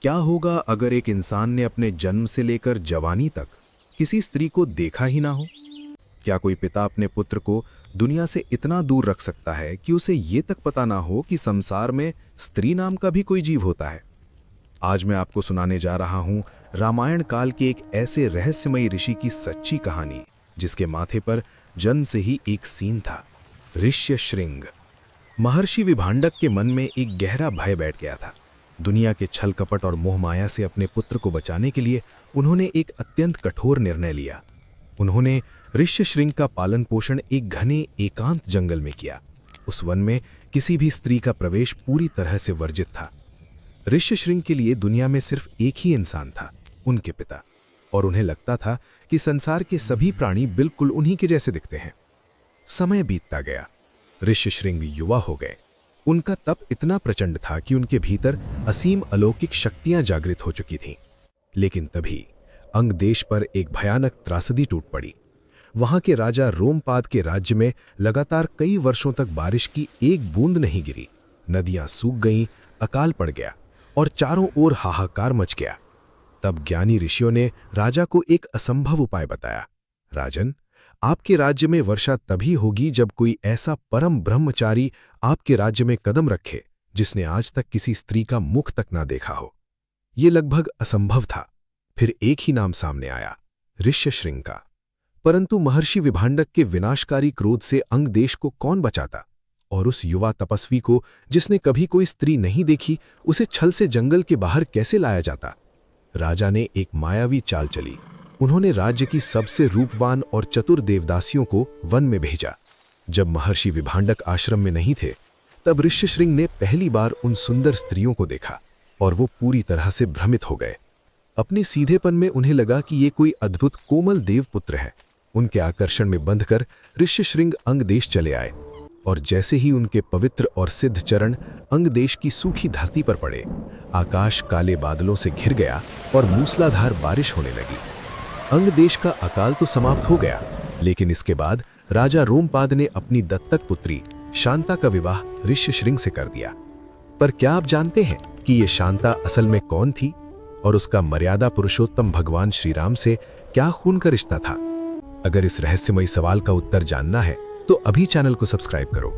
क्या होगा अगर एक इंसान ने अपने जन्म से लेकर जवानी तक किसी स्त्री को देखा ही ना हो? क्या कोई पिता अपने पुत्र को दुनिया से इतना दूर रख सकता है कि उसे ये तक पता ना हो कि संसार में स्त्री नाम का भी कोई जीव होता है? आज मैं आपको सुनाने जा रहा हूं रामायण काल के एक ऐसे रहस्यमयी ऋषि की सच्ची कहानी, जिसके माथे पर जन्म से ही एक सीन था, ऋष्यशृंग। महर्षि विभांडक के मन में एक गहरा भय बैठ गया था। दुनिया के छल कपट और मोह माया से अपने पुत्र को बचाने के लिए उन्होंने एक अत्यंत कठोर निर्णय लिया। उन्होंने ऋष्यशृंग का पालन पोषण एक घने एकांत जंगल में किया। उस वन में किसी भी स्त्री का प्रवेश पूरी तरह से वर्जित था। ऋष्यशृंग के लिए दुनिया में सिर्फ एक ही इंसान था, उनके पिता, और उन्हें लगता था कि संसार के सभी प्राणी बिल्कुल उन्हीं के जैसे दिखते हैं। समय बीतता गया। ऋष्यशृंग युवा हो गए। उनका तप इतना प्रचंड था कि उनके भीतर असीम अलौकिक शक्तियां जागृत हो चुकी थीं। लेकिन तभी अंग देश पर एक भयानक त्रासदी टूट पड़ी। वहां के राजा रोमपाद के राज्य में लगातार कई वर्षों तक बारिश की एक बूंद नहीं गिरी। नदियां सूख गईं, अकाल पड़ गया और चारों ओर हाहाकार मच गया। तब ज्ञानी ऋषियों ने राजा को एक असंभव उपाय बताया। राजन, आपके राज्य में वर्षा तभी होगी जब कोई ऐसा परम ब्रह्मचारी आपके राज्य में कदम रखे जिसने आज तक किसी स्त्री का मुख तक ना देखा हो। ये लगभग असंभव था। फिर एक ही नाम सामने आया, ऋष्यशृंग का। परंतु महर्षि विभांडक के विनाशकारी क्रोध से अंग देश को कौन बचाता? और उस युवा तपस्वी को, जिसने कभी कोई स्त्री नहीं देखी, उसे छल से जंगल के बाहर कैसे लाया जाता? राजा ने एक मायावी चाल चली। उन्होंने राज्य की सबसे रूपवान और चतुर देवदासियों को वन में भेजा। जब महर्षि विभांडक आश्रम में नहीं थे, तब ऋष्यशृंग ने पहली बार उन सुंदर स्त्रियों को देखा और वो पूरी तरह से भ्रमित हो गए। अपने सीधेपन में उन्हें लगा कि ये कोई अद्भुत कोमल देवपुत्र है। उनके आकर्षण में बंधकर ऋष्यशृंग अंग देश चले आए, और जैसे ही उनके पवित्र और सिद्ध चरण अंग देश की सूखी धरती पर पड़े, आकाश काले बादलों से घिर गया और मूसलाधार बारिश होने लगी। अंग देश का अकाल तो समाप्त हो गया, लेकिन इसके बाद राजा रोमपाद ने अपनी दत्तक पुत्री शांता का विवाह ऋष्यशृंग से कर दिया। पर क्या आप जानते हैं कि ये शांता असल में कौन थी और उसका मर्यादा पुरुषोत्तम भगवान श्री राम से क्या खून का रिश्ता था? अगर इस रहस्यमयी सवाल का उत्तर जानना है तो अभी चैनल को सब्सक्राइब करो।